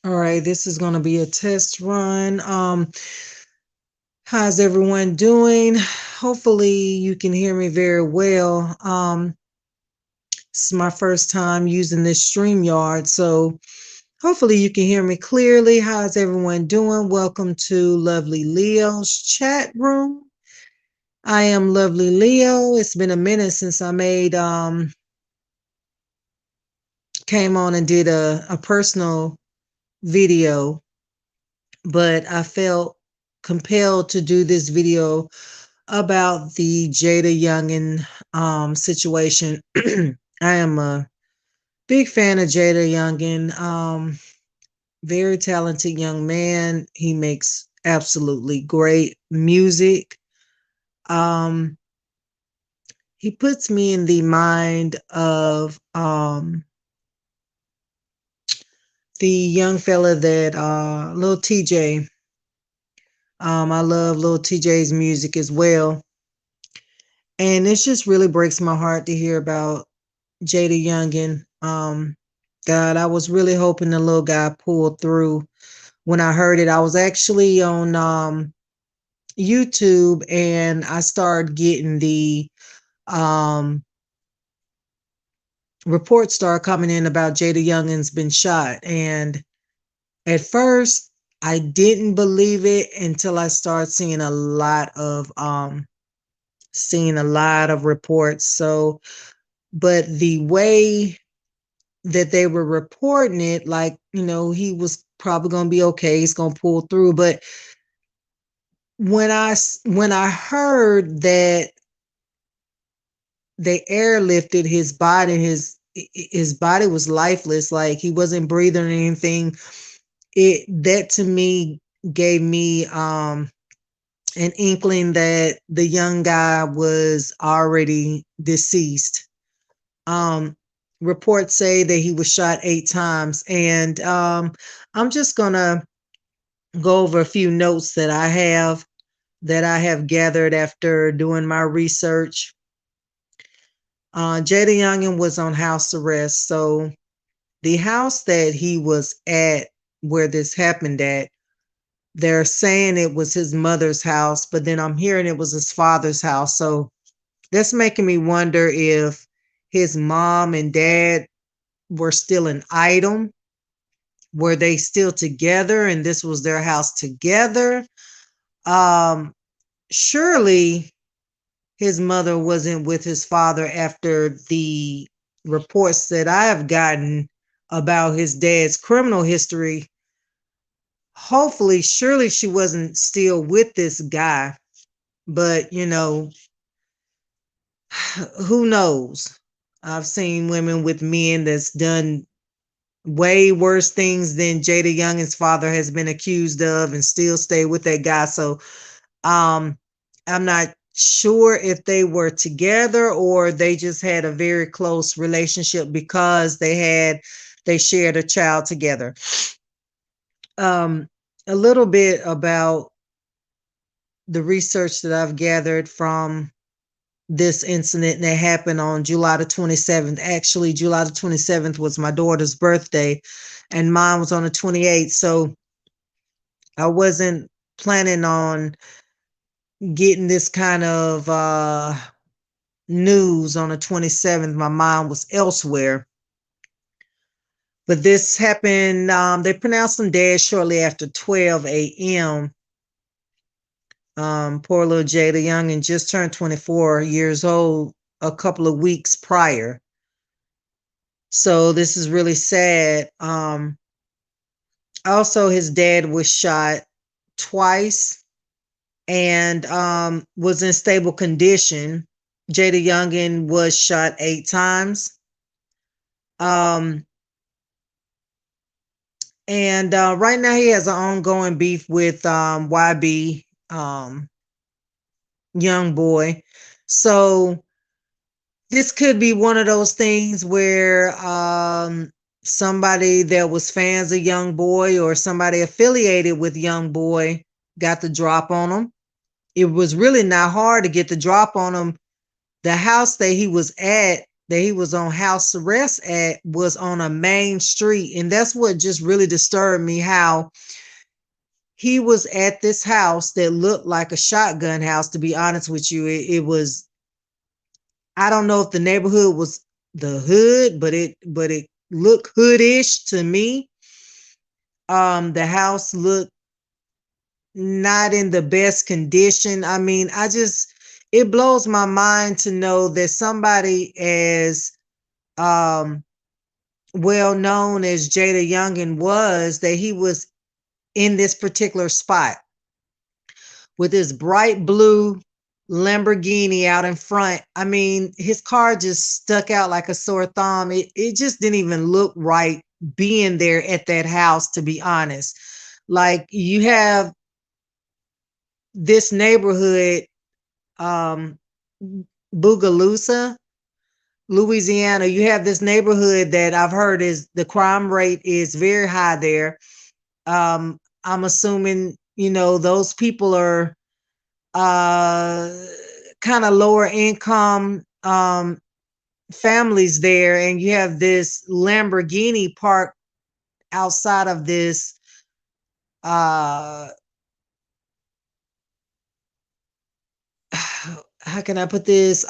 All right, this is going to be a test run. How's everyone doing? Hopefully you can hear me very well. This is my first time using this StreamYard, so hopefully you can hear me clearly. How's everyone doing? Welcome to Lovely Leo's chat room. I am Lovely Leo. It's been a minute since I came on and did a personal video, but I felt compelled to do this video about the Jaydayoungan situation. I am a big fan of Jaydayoungan. Very talented young man. He makes absolutely great music. Um, he puts me in the mind of the young fella that Lil TJ. I love Lil TJ's music as well. And it just really breaks my heart to hear about Jaydayoungan. God, I was really hoping the little guy pulled through when I heard it. I was actually on YouTube and I started getting the um, reports start coming in about Jaydayoungan's been shot. And at first, I didn't believe it until I started seeing a lot of reports. So, but the way that they were reporting it, like, he was probably going to be okay. He's going to pull through. But when I heard that they airlifted his body, his body was lifeless, like he wasn't breathing or anything, that to me gave me an inkling that the young guy was already deceased. Reports say that he was shot 8 times, and I'm just gonna go over a few notes that I have gathered after doing my research. Jaydayoungan was on house arrest, so the house that he was at, where this happened at, they're saying it was his mother's house, but then I'm hearing it was his father's house. So that's making me wonder if his mom and dad were still an item. Were they still together and this was their house together? Um, Surely his mother wasn't with his father after the reports that I have gotten about his dad's criminal history. Hopefully, surely she wasn't still with this guy, but who knows? I've seen women with men that's done way worse things than Jaydayoungan's father has been accused of and still stay with that guy. So um I'm not sure if they were together or they just had a very close relationship because they shared a child together. A little bit about the research that I've gathered from this incident that happened on July the 27th. Actually, July the 27th was my daughter's birthday, and mine was on the 28th. So I wasn't planning on getting this kind of news on the 27th. My mind was elsewhere. But this happened, they pronounced him dead shortly after 12 a.m. Poor little Jaydayoungan just turned 24 years old a couple of weeks prior. So this is really sad. Also, his dad was shot twice and was in stable condition. Jaydayoungan was shot 8 times. And right now he has an ongoing beef with YB, young boy. So this could be one of those things where somebody that was fans of young boy or somebody affiliated with young boy got the drop on him. It was really not hard to get the drop on him. The house that he was at that he was on house arrest at was on a main street. And that's what just really disturbed me, how he was at this house that looked like a shotgun house, to be honest with you. It was, I don't know if the neighborhood was the hood, but it looked hoodish to me. The house looked not in the best condition. I mean, it blows my mind to know that somebody as um well known as Jaydayoungan was, that he was in this particular spot with this bright blue Lamborghini out in front. I mean, his car just stuck out like a sore thumb. It just didn't even look right being there at that house, to be honest. Like, you have this neighborhood, um, Bogalusa, Louisiana. You have this neighborhood that I've heard is the crime rate is very high there. I'm assuming, those people are uh kind of lower income families there, and you have this Lamborghini parked outside of this uh how can I put this,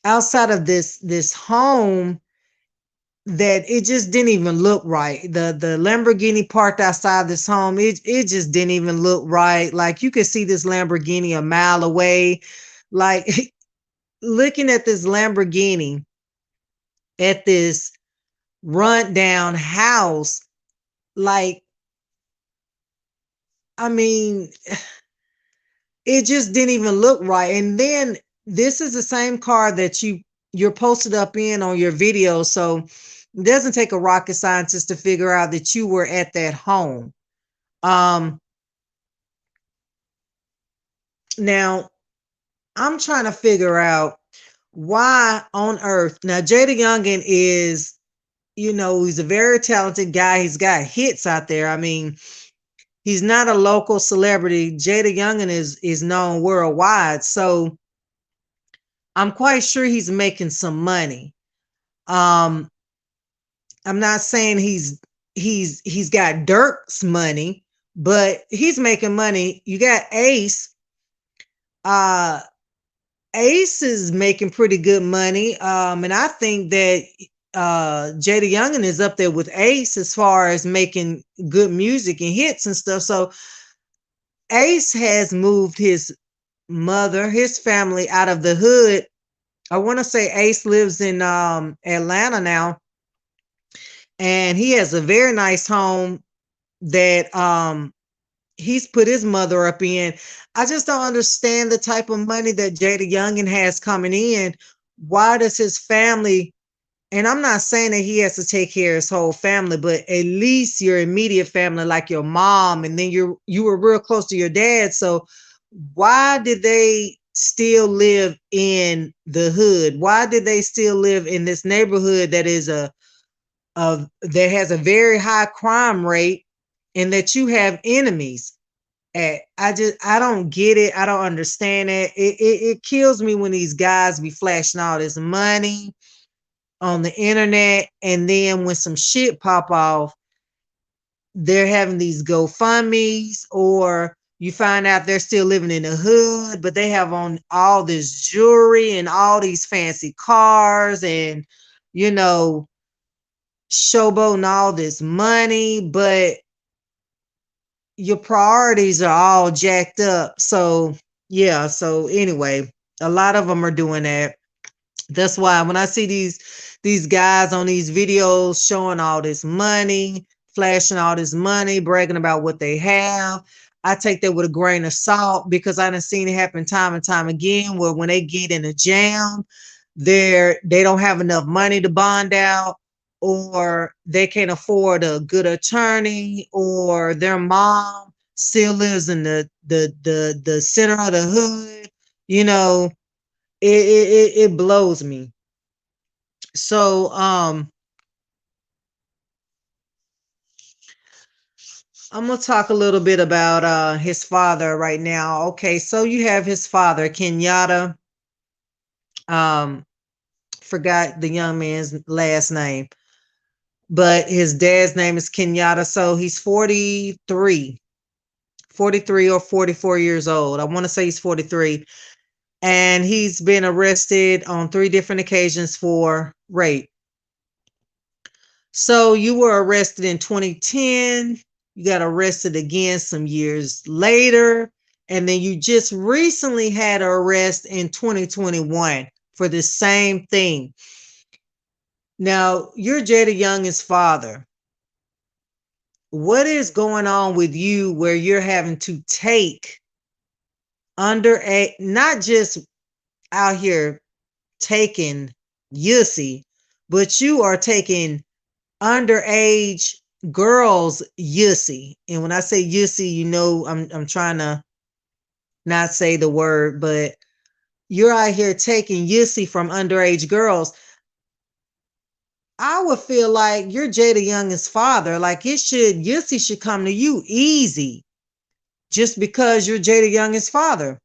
outside of this home, that it just didn't even look right. The Lamborghini parked outside this home, it just didn't even look right. Like, you could see this Lamborghini a mile away. Like, looking at this Lamborghini at this rundown house, like, I mean, it just didn't even look right. And then this is the same car that you're posted up in on your video. So it doesn't take a rocket scientist to figure out that you were at that home. Um, Now I'm trying to figure out why on earth. Now, Jaydayoungan is, he's a very talented guy. He's got hits out there. I mean, he's not a local celebrity. Jaydayoungan is known worldwide. So I'm quite sure he's making some money. Um, I'm not saying he's got Dirk's money, but he's making money. You got Ace. Uh Ace is making pretty good money. And I think that Jaydayoungan is up there with Ace as far as making good music and hits and stuff. So Ace has moved his family out of the hood. I want to say Ace lives in Atlanta now, and he has a very nice home that he's put his mother up in. I just don't understand the type of money that Jaydayoungan has coming in. Why does his family, and I'm not saying that he has to take care of his whole family, but at least your immediate family, like your mom, and then you were real close to your dad. So why did they still live in the hood? Why did they still live in this neighborhood that is that has a very high crime rate, and that you have enemies at? I don't get it. I don't understand it. It kills me when these guys be flashing all this money on the internet, and then when some shit pop off, they're having these GoFundMe's, or you find out they're still living in the hood, but they have on all this jewelry and all these fancy cars, and you know, showboating all this money, but your priorities are all jacked up. So yeah, so anyway, a lot of them are doing that. That's why when I see these guys on these videos showing all this money, flashing all this money, bragging about what they have, I take that with a grain of salt, because I done seen it happen time and time again, where when they get in a jam, they don't have enough money to bond out, or they can't afford a good attorney, or their mom still lives in the center of the hood. You know, it blows me. So I'm gonna talk a little bit about his father right now. Okay, so you have his father, Kenyatta, um Forgot the young man's last name, but his dad's name is Kenyatta. So he's 43 or 44 years old. I want to say he's 43. And he's been arrested on 3 different occasions for rape. So you were arrested in 2010. You got arrested again some years later. And then you just recently had an arrest in 2021 for the same thing. Now, you're Jaydayoungan'S father. What is going on with you where you're having to take not just out here taking Yussie, but you are taking underage girls Yussie. And when I say Yussie, you know I'm trying to not say the word, but you're out here taking Yussie from underage girls. I would feel like you're Jaydayoungan'S father. Like Yussie should come to you easy just because you're Jaydayoungan'S father.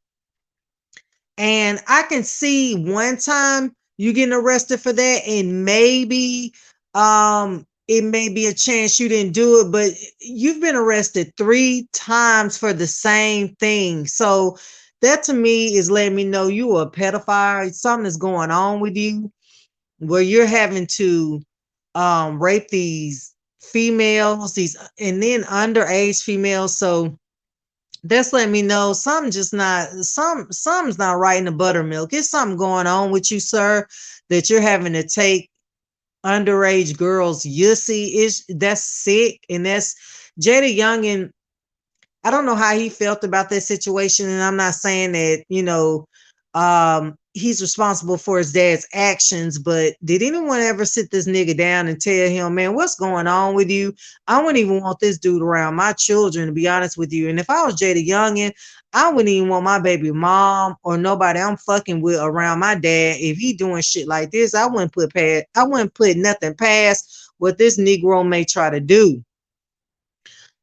And I can see one time you getting arrested for that, and maybe it may be a chance you didn't do it, but you've been arrested 3 times for the same thing. So that to me is letting me know you are a pedophile. Something is going on with you where you're having to rape these females, these and then underage females. So that's letting me know something's not right in the buttermilk. It's something going on with you, sir, that you're having to take underage girls. That's sick, and that's Jaydayoungan. I don't know how he felt about that situation, and I'm not saying that, he's responsible for his dad's actions, but did anyone ever sit this nigga down and tell him, man, what's going on with you? I wouldn't even want this dude around my children, to be honest with you. And if I was Jaydayoungan, I wouldn't even want my baby mom or nobody I'm fucking with around my dad. If he doing shit like this, I wouldn't put nothing past what this Negro may try to do.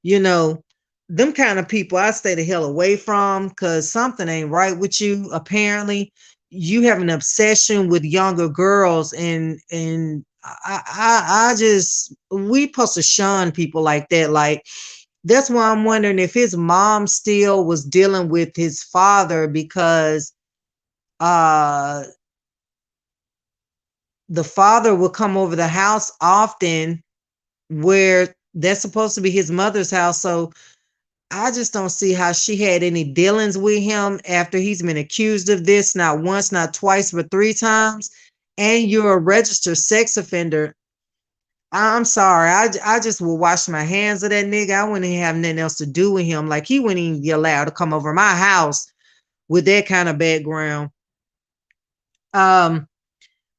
You know, them kind of people I stay the hell away from, because something ain't right with you. Apparently, you have an obsession with younger girls, and I just we supposed to shun people like that. Like that's why I'm wondering if his mom still was dealing with his father, because uh the father will come over the house often, where that's supposed to be his mother's house. So I just don't see how she had any dealings with him after he's been accused of this, not once, not twice, but 3 times. And you're a registered sex offender. I'm sorry. I just will wash my hands of that nigga. I wouldn't even have nothing else to do with him. Like he wouldn't even be allowed to come over my house with that kind of background. Um,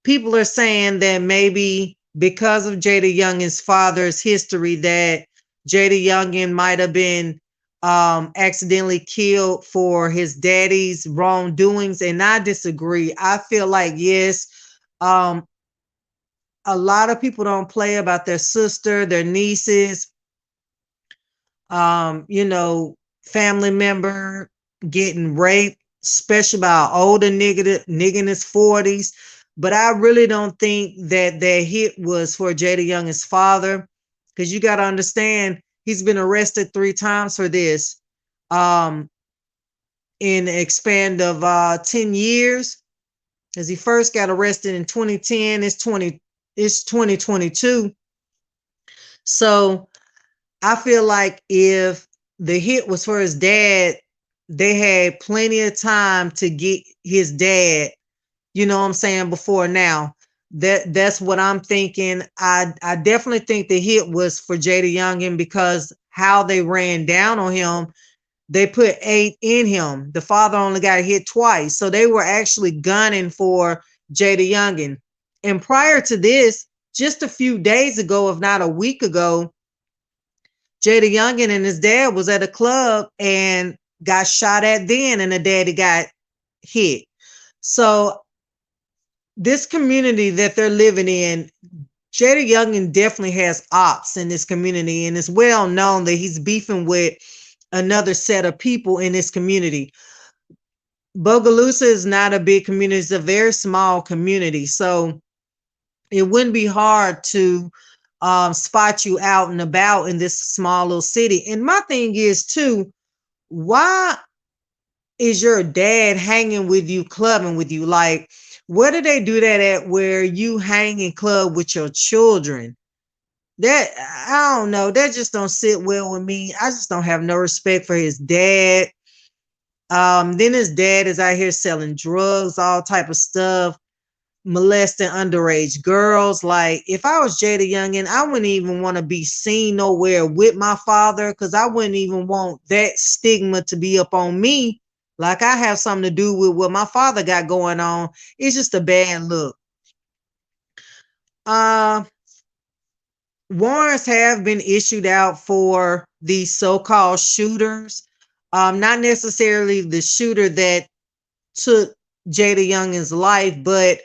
People are saying that maybe because of Jaydayoungan'S father's history, that Jaydayoungan might have been accidentally killed for his daddy's wrongdoings, and I disagree. I feel like yes, um, a lot of people don't play about their sister, their nieces, family member getting raped, especially by an older nigga in his 40s. But I really don't think that that hit was for Jaydayoungan'S father, because you got to understand he's been arrested 3 times for this in a span of 10 years. Because he first got arrested in 2010, it's 2022. So I feel like if the hit was for his dad, they had plenty of time to get his dad, you know what I'm saying, before now. That's what I'm thinking. I definitely think the hit was for Jaydayoungan, because how they ran down on him, they put 8 in him. The father only got hit twice. So they were actually gunning for Jaydayoungan. And prior to this, just a few days ago, if not a week ago, Jaydayoungan and his dad was at a club and got shot at then, and the daddy got hit. So this community that they're living in, Jaydayoungan definitely has ops in this community, and it's well known that he's beefing with another set of people in this community. Bogalusa is not a big community, it's a very small community. So it wouldn't be hard to spot you out and about in this small little city. And my thing is too, why is your dad hanging with you, clubbing with you? Like, where do they do that at where you hang and club with your children? That I don't know. That just don't sit well with me. I just don't have no respect for his dad. Then his dad is out here selling drugs, all type of stuff, molesting underage girls. Like, if I was Jaydayoungan, I wouldn't even want to be seen nowhere with my father because I wouldn't even want that stigma to be up on me. Like I have something to do with what my father got going on. It's just a bad look. Uh, Warrants have been issued out for these so-called shooters. Not necessarily the shooter that took Jaydayoungan's life, but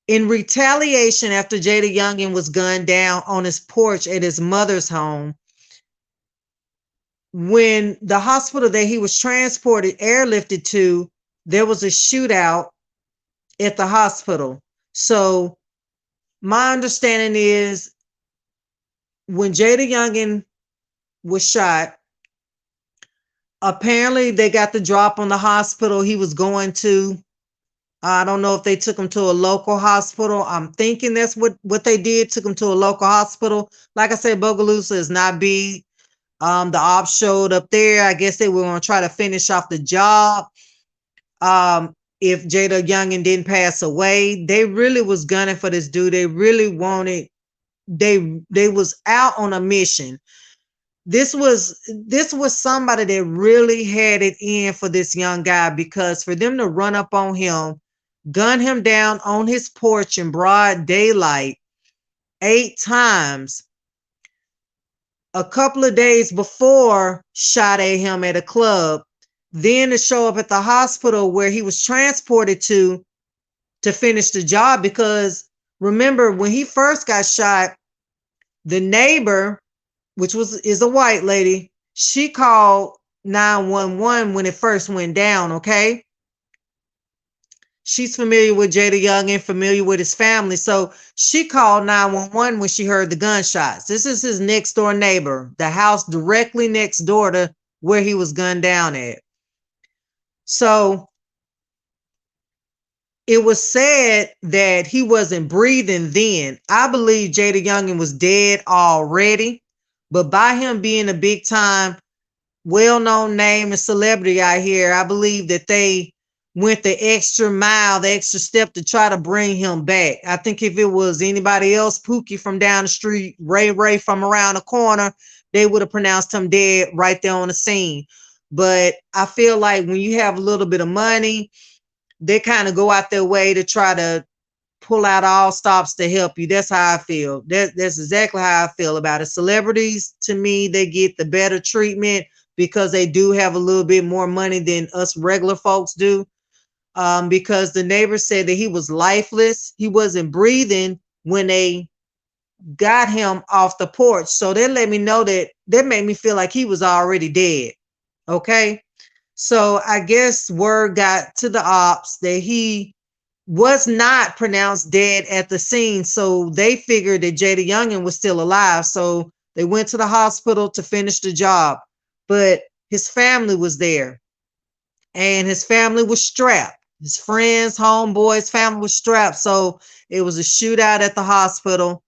in retaliation after Jaydayoungan was gunned down on his porch at his mother's home, when the hospital that he was transported, airlifted to, there was a shootout at the hospital. So my understanding is when Jaydayoungan was shot, apparently they got the drop on the hospital he was going to. I don't know if they took him to a local hospital. I'm thinking that's what they did, took him to a local hospital. Like I said, Bogalusa is not big. The ops showed up there. I guess they were going to try to finish off the job. If Jaydayoungan didn't pass away, they really was gunning for this dude. They really wanted, they was out on a mission. This was somebody that really had it in for this young guy, because for them to run up on him, gun him down on his porch in broad daylight 8 times, a couple of days before shot at him at a club, then to show up at the hospital where he was transported to finish the job. Because remember, when he first got shot, the neighbor, which is a white lady, she called 911 when it first went down, okay? She's familiar with Jaydayoungan, familiar with his family. So she called 911 when she heard the gunshots. This is his next door neighbor, the house directly next door to where he was gunned down at. So it was said that he wasn't breathing then. I believe Jaydayoungan was dead already, but by him being a big time, well-known name and celebrity out here, I believe that they went the extra mile, the extra step to try to bring him back. I think if it was anybody else, Pookie from down the street, Ray from around the corner, they would have pronounced him dead right there on the scene. But I feel like when you have a little bit of money, they kind of go out their way to try to pull out all stops to help you. That's how I feel. That's exactly how I feel about it. Celebrities, to me, they get the better treatment because they do have a little bit more money than us regular folks do. Because the neighbor said that he was lifeless. He wasn't breathing when they got him off the porch. So they let me know that made me feel like he was already dead. Okay. So I guess word got to the ops that he was not pronounced dead at the scene. So they figured that Jaydayoungan was still alive. So they went to the hospital to finish the job. But his family was there, and his family was strapped. His friends, homeboys, family was strapped. So it was a shootout at the hospital.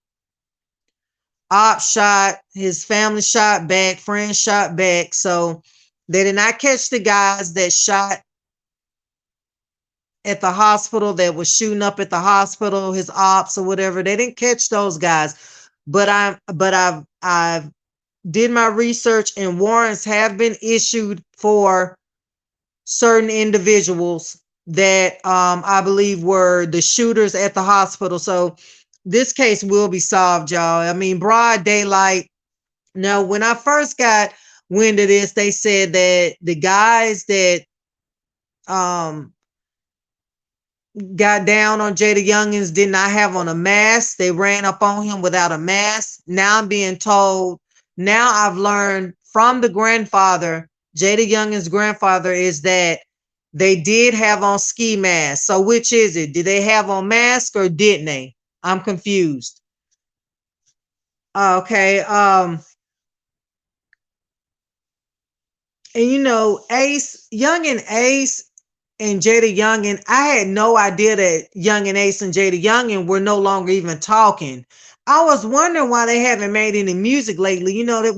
Op shot, his family shot back, friends shot back. So they did not catch the guys that shot at the hospital, that was shooting up at the hospital, his ops or whatever. They didn't catch those guys. But I've did my research, and warrants have been issued for certain individuals that I believe were the shooters at the hospital. So this case will be solved, y'all. I mean, broad daylight. Now, when I first got wind of this, they said that the guys that got down on Jaydayoungan's did not have on a mask. They ran up on him without a mask. Now I'm being told, now I've learned from the grandfather, Jaydayoungan's grandfather, is that they did have on ski masks. So which is it? Did they have on masks or didn't they? I'm confused. Okay. And Ace, Young and Ace and Jaydayoungan, I had no idea that Young and Ace and Jaydayoungan were no longer even talking. I was wondering why they haven't made any music lately. That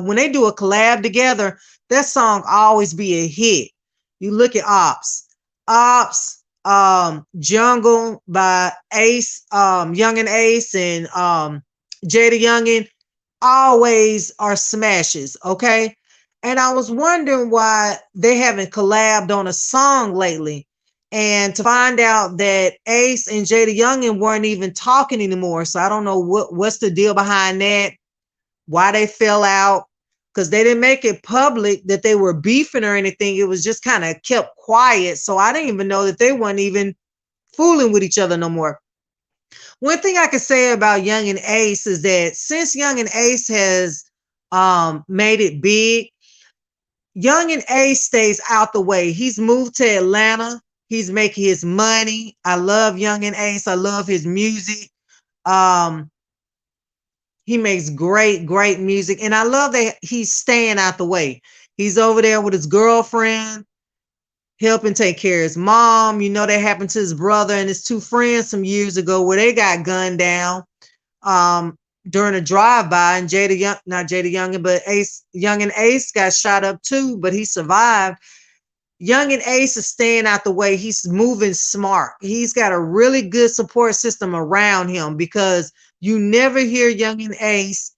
when they do a collab together, that song always be a hit. You look at Ops, Jungle by Ace, Young and Ace, and Jaydayoungan always are smashes, okay? And I was wondering why they haven't collabed on a song lately. And to find out that Ace and Jaydayoungan weren't even talking anymore. So I don't know what's the deal behind that, why they fell out, because they didn't make it public that they were beefing or anything. It was just kind of kept quiet. So I didn't even know that they weren't even fooling with each other no more. One thing I can say about Young and Ace is that since Young and Ace has made it big, Young and Ace stays out the way. He's moved to Atlanta. He's making his money. I love Young and Ace. I love his music. Um, he makes great, great music. And I love that he's staying out the way. He's over there with his girlfriend, helping take care of his mom. That happened to his brother and his two friends some years ago where they got gunned down during a drive-by, and not Jaydayoungan, but Ace, Young and Ace got shot up too, but he survived. Young and Ace is staying out the way. He's moving smart. He's got a really good support system around him because you never hear Young and Ace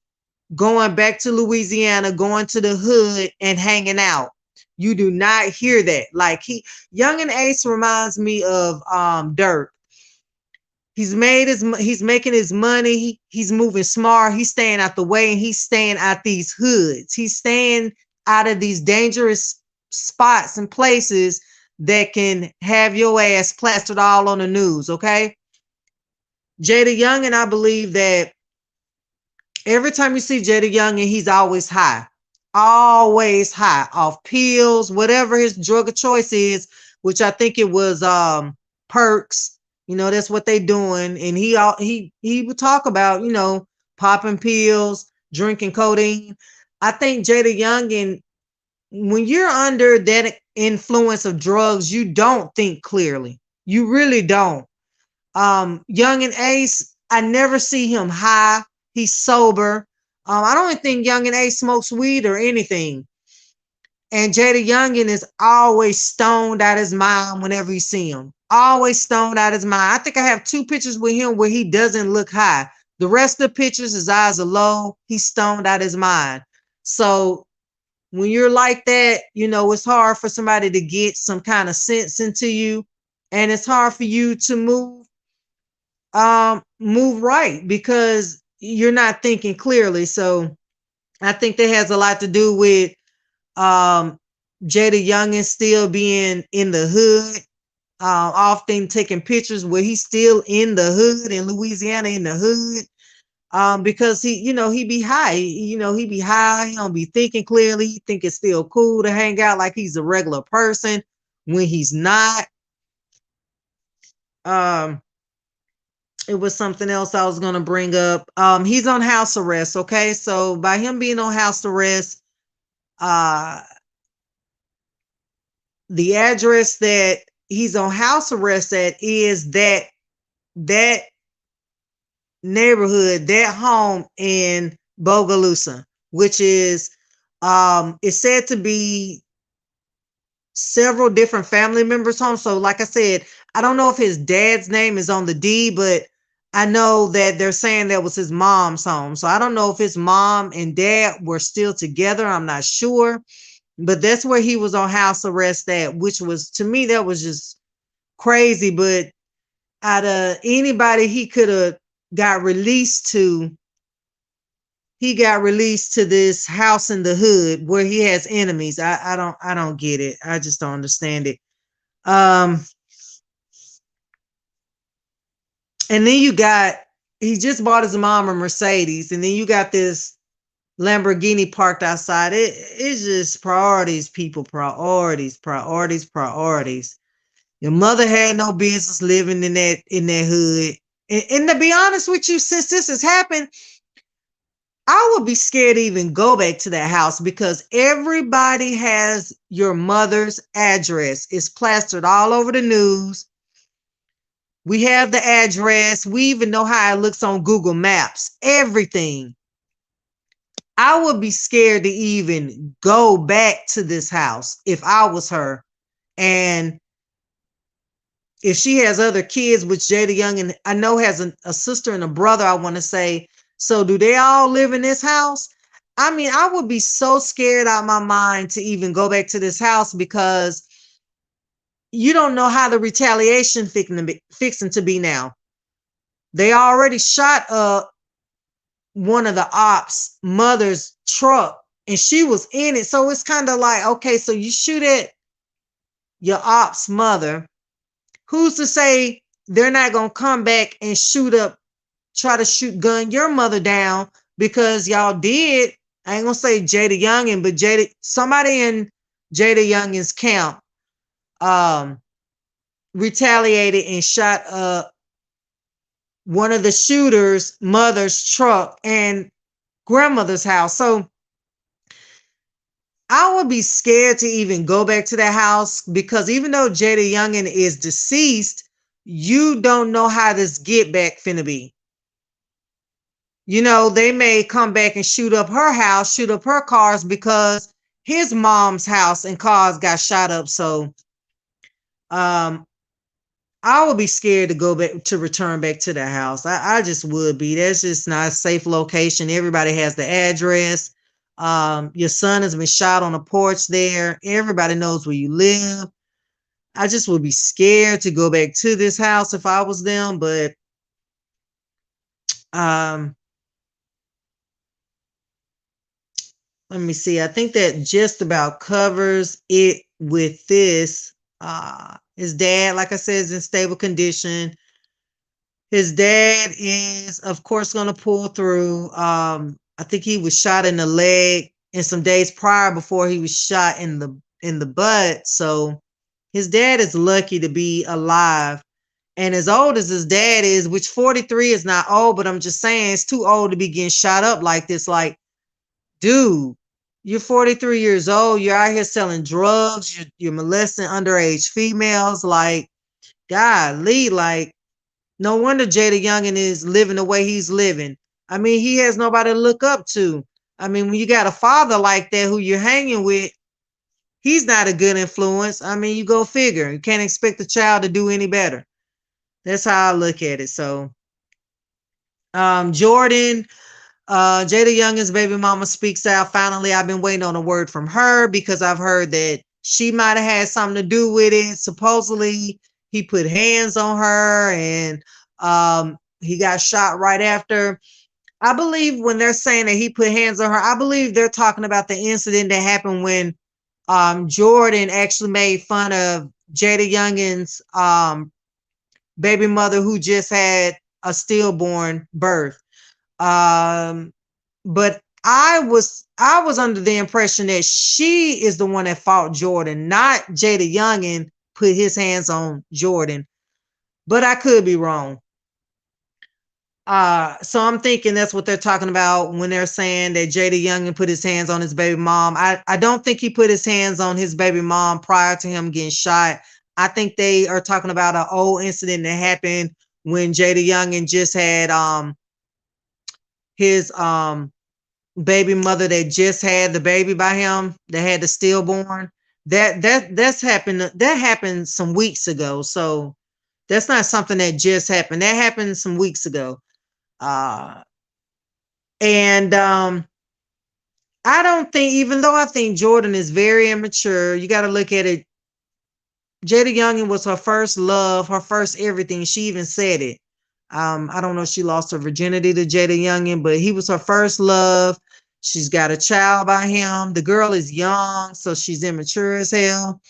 going back to Louisiana, going to the hood and hanging out. You do not hear that. Like Young and Ace reminds me of Dirt. He's making his money. He's moving smart. He's staying out the way, and he's staying out these hoods. He's staying out of these dangerous spots and places that can have your ass plastered all on the news. Okay, Jaydayoungan, I believe that every time you see Jaydayoungan, he's always high off pills, whatever his drug of choice is, which I think it was perks. That's what they doing. And he would talk about, popping pills, drinking codeine. I think Jaydayoungan, when you're under that influence of drugs, you don't think clearly. You really don't. Young and Ace, I never see him high. He's sober. I don't even think Young and Ace smokes weed or anything. And Jaydayoungan is always stoned out his mind whenever you see him. Always stoned out his mind. I think I have 2 pictures with him where he doesn't look high. The rest of the pictures, his eyes are low. He's stoned out his mind. So when you're like that, it's hard for somebody to get some kind of sense into you. And it's hard for you to move right because you're not thinking clearly. So I think that has a lot to do with Jaydayoungan still being in the hood, often taking pictures where he's still in the hood in Louisiana, in the hood. Because he be high, he be high, he don't be thinking clearly. He think it's still cool to hang out like he's a regular person when he's not. Um, it was something else I was going to bring up. He's on house arrest. Okay. So by him being on house arrest, uh, the address that he's on house arrest at is that neighborhood, that home in Bogalusa, which is, it's said to be several different family members' home. So like I said, I don't know if his dad's name is on the deed, but I know that they're saying that was his mom's home. So I don't know if his mom and dad were still together. I'm not sure, but that's where he was on house arrest at, which was, to me, that was just crazy. But out of anybody he could have got released to, he got released to this house in the hood where he has enemies. I don't get it. I just don't understand it. Um, and then he just bought his mom a Mercedes, and then you got this Lamborghini parked outside. It's just priorities, people. Priorities, priorities, priorities. Your mother had no business living in that hood. And to be honest with you, since this has happened, I would be scared to even go back to that house because everybody has your mother's address. It's plastered all over the news. We have the address. We even know how it looks on Google Maps, everything. I would be scared to even go back to this house if I was her. And if she has other kids, which Jaydayoungan I know has a sister and a brother, I want to say. So do they all live in this house? I mean, I would be so scared out of my mind to even go back to this house because you don't know how the retaliation fixing to be now. They already shot one of the ops' mother's truck and she was in it. So it's kind of like, okay, so you shoot at your ops' mother. Who's to say they're not going to come back and try to shoot gun your mother down because y'all did. I ain't going to say Jaydayoungan, but somebody in Jaydayoungan's camp retaliated and shot one of the shooters' mother's truck and grandmother's house. So I would be scared to even go back to that house because even though Jaydayoungan is deceased, you don't know how this get back finna be. You know, they may come back and shoot up her house, shoot up her cars because his mom's house and cars got shot up. So um I would be scared to go back to return back to the house. I just would be. That's just not a safe location. Everybody has the address. Your son has been shot on a porch there. Everybody knows where you live. I just would be scared to go back to this house if I was them. But um, let me see. I think that just about covers it with this. His dad, like I said, is in stable condition. His dad is, of course, going to pull through. I think he was shot in the leg in some days prior before he was shot in the butt. So his dad is lucky to be alive. And as old as his dad is, which 43 is not old, but I'm just saying it's too old to be getting shot up like this. Like, dude, you're 43 years old. You're out here selling drugs. You're molesting underage females. Like, golly, like, no wonder Jaydayoungan is living the way he's living. I mean, he has nobody to look up to. I mean, when you got a father like that who you're hanging with, he's not a good influence. I mean, you go figure. You can't expect the child to do any better. That's how I look at it. So, Jordan, Jaydayoungan's baby mama speaks out. Finally, I've been waiting on a word from her because I've heard that she might have had something to do with it. Supposedly, he put hands on her and he got shot right after. I believe when they're saying that he put hands on her, I believe they're talking about the incident that happened when Jordan actually made fun of Jaydayoungan's baby mother who just had a stillborn birth. But I was under the impression that she is the one that fought Jordan, not Jaydayoungan put his hands on Jordan. But I could be wrong. So I'm thinking that's what they're talking about when they're saying that Jaydayoungan put his hands on his baby mom. I don't think he put his hands on his baby mom prior to him getting shot. I think they are talking about an old incident that happened when Jaydayoungan just had his baby mother that just had the baby by him that had the stillborn. That happened some weeks ago. So that's not something that just happened. That happened some weeks ago. Uh and I don't think, even though I think Jordan is very immature, you got to look at it. Jaydayoungan was her first love, her first everything. She even said it. I don't know if she lost her virginity to Jaydayoungan, but he was her first love. She's got a child by him. The girl is young, so she's immature as hell.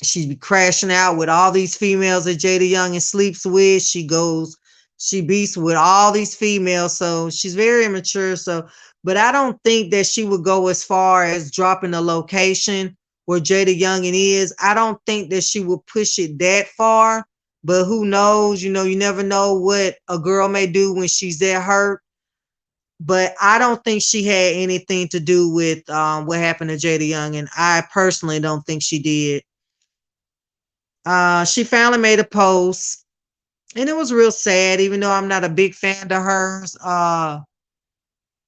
She'd be crashing out with all these females that Jaydayoungan sleeps with. She beats with all these females. So she's very immature. So, but I don't think that she would go as far as dropping the location where Jaydayoungan is. I don't think that she would push it that far But who knows? You know, you never know what a girl may do when she's that hurt. But I don't think she had anything to do with what happened to Jada Young, and I personally don't think she did. She finally made a post, and it was real sad, even though I'm not a big fan of hers.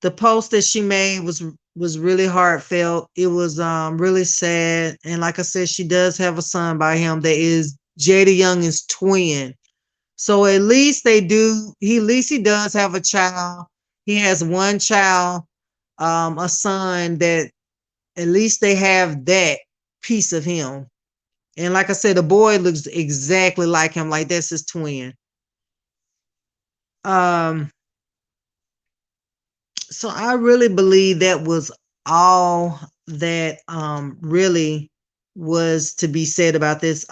The post that she made was really heartfelt. It was really sad. And like I said, she does have a son by him that is Jaydayoungan'S twin. So at least at least he does have a child. He has one child, a son that at least they have that piece of him. And like I said, the boy looks exactly like him, like that's his twin. Um, so I really believe that was all that really was to be said about this.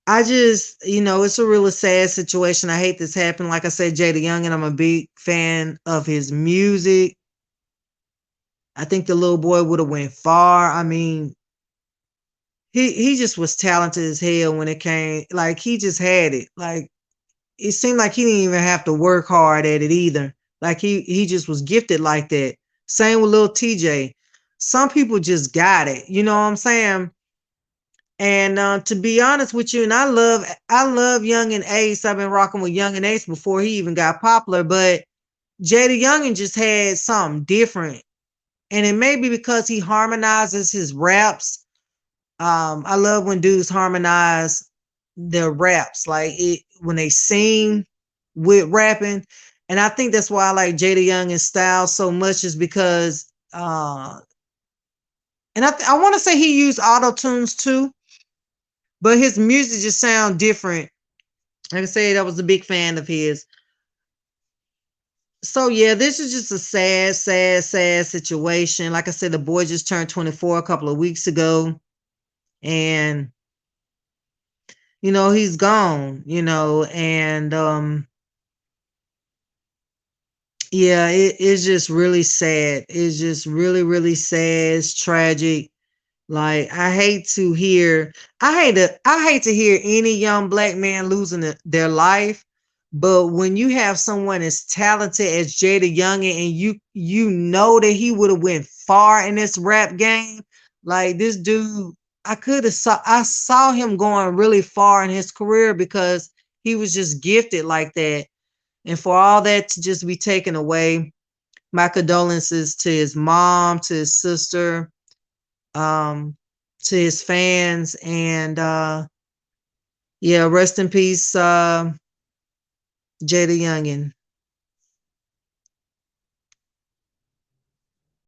I just, it's a really sad situation. I hate this happened. Like I said, Jada Young, and I'm a big fan of his music. I think the little boy would have went far. I mean, he just was talented as hell when it came. Like he just had it. Like it seemed like he didn't even have to work hard at it either. Like he just was gifted like that. Same with little TJ. Some people just got it. You know what I'm saying? And to be honest with you, and I love Young and Ace. I've been rocking with Young and Ace before he even got popular, but Jada Youngin just had something different. And it may be because he harmonizes his raps. I love when dudes harmonize their raps, like it when they sing with rapping. And I think that's why I like Jaydayoungan's style so much, is because and I want to say he used auto tunes too, but his music just sound different. Like I said, I was a big fan of his. So yeah, this is just a sad, sad, sad situation. Like I said, the boy just turned 24 a couple of weeks ago, and he's gone. And yeah, it's just really sad. It's just really, really sad. It's tragic. Like I hate to hear any young black man losing their life. But when you have someone as talented as Jada Youngin, and you know that he would have went far in this rap game, like this dude, I saw him going really far in his career because he was just gifted like that. And for all that to just be taken away, my condolences to his mom, to his sister, um, to his fans, and yeah, rest in peace, Jada Youngin.